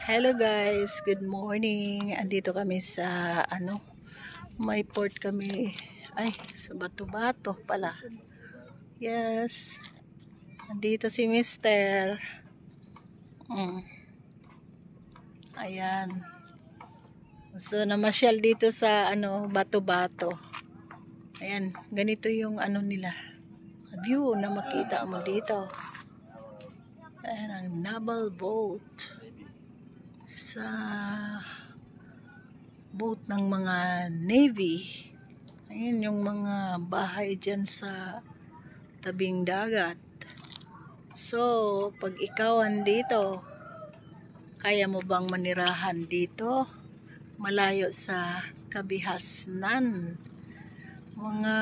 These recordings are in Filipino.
Hello guys, good morning. Andito kami sa may port kami. Ay, sa Bato-Bato pala. Yes. Andito si Mister. Ayan. So namasyal dito sa Bato-Bato. Ayan, ganito yung nila. View na makita mo dito. Ayan ang naval boat. Sa boat ng mga Navy. Ayun yung mga bahay dyan sa tabing dagat. So, pag ikaw andito, kaya mo bang manirahan dito? Malayo sa kabihasnan. Mga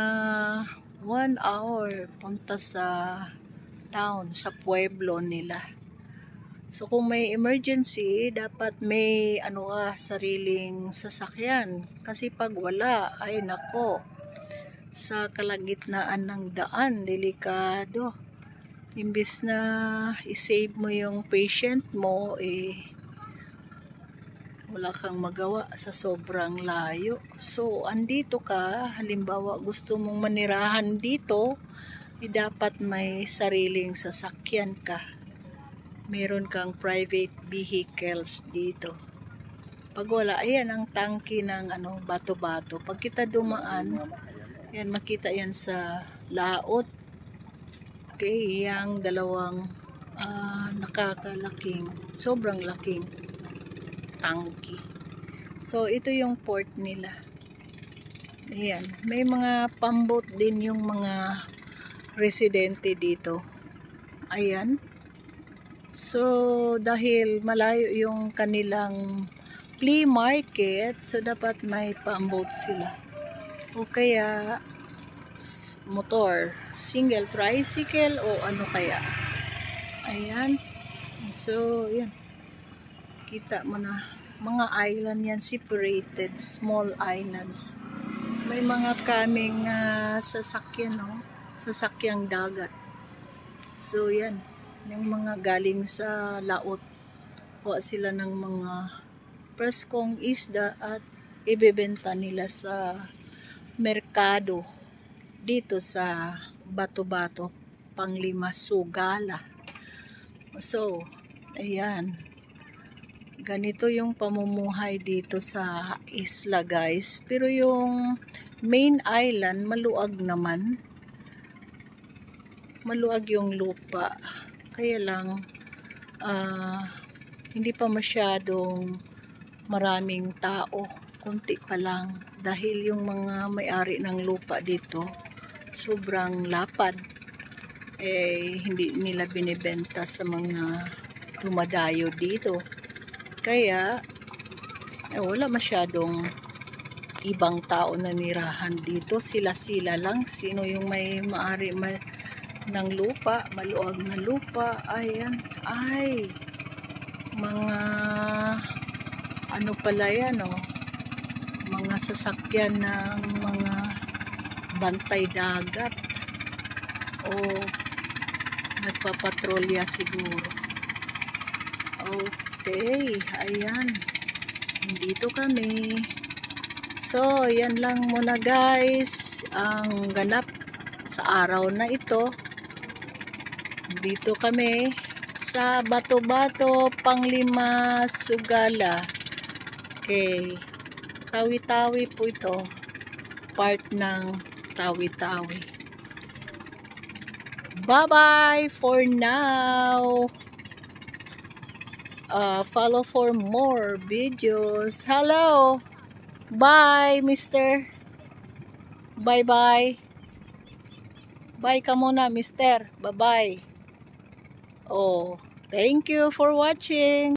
1 hour punta sa town, sa pueblo nila. So kung may emergency, dapat may sariling sasakyan. Kasi pag wala, ay nako, sa kalagitnaan ng daan, delikado. Imbis na i-save mo yung patient mo, wala kang magawa sa sobrang layo. So andito ka, halimbawa gusto mong manirahan dito, dapat may sariling sasakyan ka. Meron kang private vehicles dito. Pag wala, ayan ang tangke ng Bato-Bato. Pag kita dumaan, yan makita yan sa laot. Okay, yung dalawang nakakalaking, sobrang laking tangke. So ito yung port nila. Ayan, may mga pambot din yung mga residente dito. Ayan. So, dahil malayo yung kanilang flea market, so dapat may pambot sila. O kaya, motor, single tricycle o ano kaya. Ayan. So, yan. Kita mo na. Mga island yan, separated, small islands. May mga kaming sasakyan, no? Sasakyang dagat. So, yan. Yung mga galing sa laot, kuha sila ng mga preskong isda at ibebenta nila sa merkado dito sa Bato-Bato, Panglima, Sugala. So, ayan. Ganito yung pamumuhay dito sa isla, guys. Pero yung main island, maluag naman. Maluag yung lupa. Kaya lang, hindi pa masyadong maraming tao. Kunti pa lang. Dahil yung mga may-ari ng lupa dito, sobrang lapad. Hindi nila binibenta sa mga dumadayo dito. Kaya, wala masyadong ibang tao na nirahan dito. Sila-sila lang. Sino yung may may-ari ng lupa, maluag na lupa. Ayan, ay mga pala yan, mga sasakyan ng mga bantay dagat o nagpapatrolya siguro. Okay, ayan, dito kami. So yan lang muna guys ang ganap sa araw na ito. Dito kami sa Bato-Bato, Panglima, Sugala. Okay. Tawi-Tawi po ito. Part ng Tawi-Tawi. Bye-bye for now. Follow for more videos. Hello. Bye, mister. Bye-bye. Bye ka muna, mister. Bye-bye. Oh, thank you for watching.